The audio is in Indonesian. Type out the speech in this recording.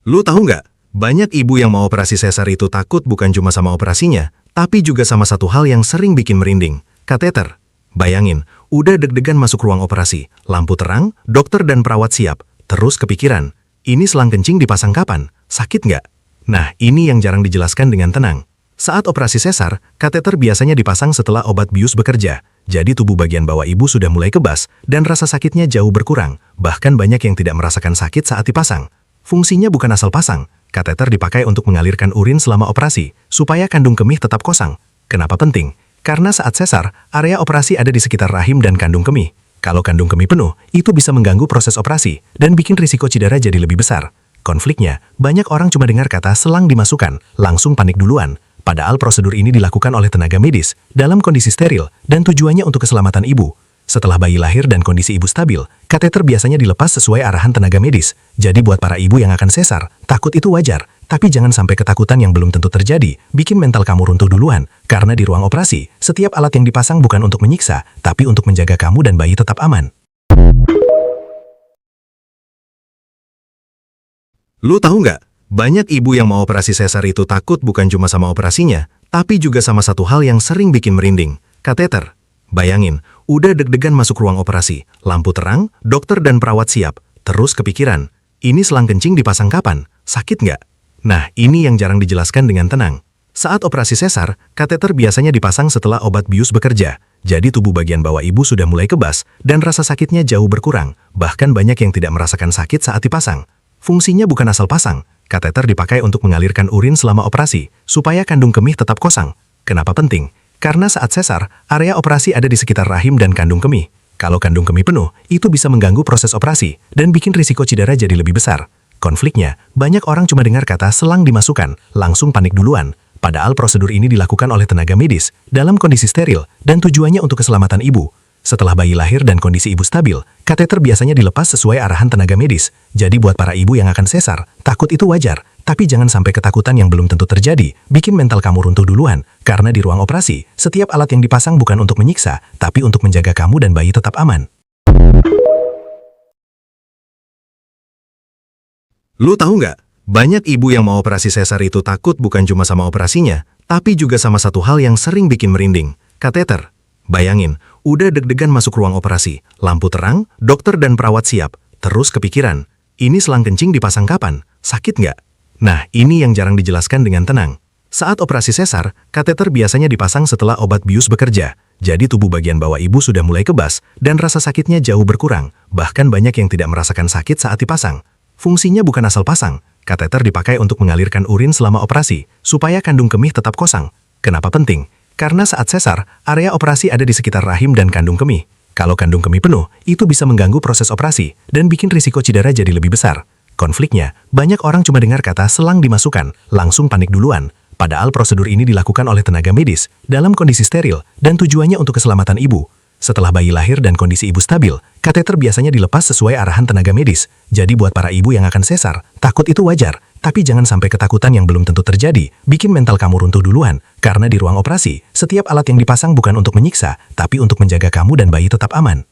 Lu tahu nggak? Banyak ibu yang mau operasi sesar itu takut bukan cuma sama operasinya, tapi juga sama satu hal yang sering bikin merinding, kateter. Bayangin, udah deg-degan masuk ruang operasi, lampu terang, dokter dan perawat siap. Terus kepikiran, ini selang kencing dipasang kapan? Sakit nggak? Nah, ini yang jarang dijelaskan dengan tenang. Saat operasi sesar, kateter biasanya dipasang setelah obat bius bekerja. Jadi tubuh bagian bawah ibu sudah mulai kebas, dan rasa sakitnya jauh berkurang. Bahkan banyak yang tidak merasakan sakit saat dipasang. Fungsinya bukan asal pasang, kateter dipakai untuk mengalirkan urin selama operasi, supaya kandung kemih tetap kosong. Kenapa penting? Karena saat sesar, area operasi ada di sekitar rahim dan kandung kemih. Kalau kandung kemih penuh, itu bisa mengganggu proses operasi, dan bikin risiko cedera jadi lebih besar. Konfliknya, banyak orang cuma dengar kata selang dimasukkan, langsung panik duluan. Padahal prosedur ini dilakukan oleh tenaga medis, dalam kondisi steril, dan tujuannya untuk keselamatan ibu. Setelah bayi lahir dan kondisi ibu stabil, kateter biasanya dilepas sesuai arahan tenaga medis. Jadi buat para ibu yang akan sesar, takut itu wajar. Tapi jangan sampai ketakutan yang belum tentu terjadi, bikin mental kamu runtuh duluan. Karena di ruang operasi, setiap alat yang dipasang bukan untuk menyiksa, tapi untuk menjaga kamu dan bayi tetap aman. Lu tahu nggak? Banyak ibu yang mau operasi sesar itu takut bukan cuma sama operasinya, tapi juga sama satu hal yang sering bikin merinding, kateter. Bayangin, udah deg-degan masuk ruang operasi, lampu terang, dokter dan perawat siap. Terus kepikiran, ini selang kencing dipasang kapan? Sakit nggak? Nah, ini yang jarang dijelaskan dengan tenang. Saat operasi sesar, kateter biasanya dipasang setelah obat bius bekerja. Jadi tubuh bagian bawah ibu sudah mulai kebas, dan rasa sakitnya jauh berkurang. Bahkan banyak yang tidak merasakan sakit saat dipasang. Fungsinya bukan asal pasang, kateter dipakai untuk mengalirkan urin selama operasi, supaya kandung kemih tetap kosong. Kenapa penting? Karena saat sesar, area operasi ada di sekitar rahim dan kandung kemih. Kalau kandung kemih penuh, itu bisa mengganggu proses operasi dan bikin risiko cedera jadi lebih besar. Konfliknya, banyak orang cuma dengar kata selang dimasukkan, langsung panik duluan. Padahal prosedur ini dilakukan oleh tenaga medis, dalam kondisi steril, dan tujuannya untuk keselamatan ibu. Setelah bayi lahir dan kondisi ibu stabil, kateter biasanya dilepas sesuai arahan tenaga medis. Jadi buat para ibu yang akan sesar, takut itu wajar. Tapi jangan sampai ketakutan yang belum tentu terjadi, bikin mental kamu runtuh duluan. Karena di ruang operasi, setiap alat yang dipasang bukan untuk menyiksa, tapi untuk menjaga kamu dan bayi tetap aman. Lu tahu nggak? Banyak ibu yang mau operasi sesar itu takut bukan cuma sama operasinya, tapi juga sama satu hal yang sering bikin merinding, kateter. Bayangin, udah deg-degan masuk ruang operasi, lampu terang, dokter dan perawat siap. Terus kepikiran, ini selang kencing dipasang kapan? Sakit nggak? Nah, ini yang jarang dijelaskan dengan tenang. Saat operasi sesar, kateter biasanya dipasang setelah obat bius bekerja. Jadi tubuh bagian bawah ibu sudah mulai kebas, dan rasa sakitnya jauh berkurang. Bahkan banyak yang tidak merasakan sakit saat dipasang. Fungsinya bukan asal pasang, kateter dipakai untuk mengalirkan urin selama operasi, supaya kandung kemih tetap kosong. Kenapa penting? Karena saat sesar, area operasi ada di sekitar rahim dan kandung kemih. Kalau kandung kemih penuh, itu bisa mengganggu proses operasi, dan bikin risiko cedera jadi lebih besar. Konfliknya, banyak orang cuma dengar kata selang dimasukkan, langsung panik duluan. Padahal prosedur ini dilakukan oleh tenaga medis, dalam kondisi steril, dan tujuannya untuk keselamatan ibu. Setelah bayi lahir dan kondisi ibu stabil, kateter biasanya dilepas sesuai arahan tenaga medis. Jadi buat para ibu yang akan sesar, takut itu wajar. Tapi jangan sampai ketakutan yang belum tentu terjadi, bikin mental kamu runtuh duluan. Karena di ruang operasi, setiap alat yang dipasang bukan untuk menyiksa, tapi untuk menjaga kamu dan bayi tetap aman.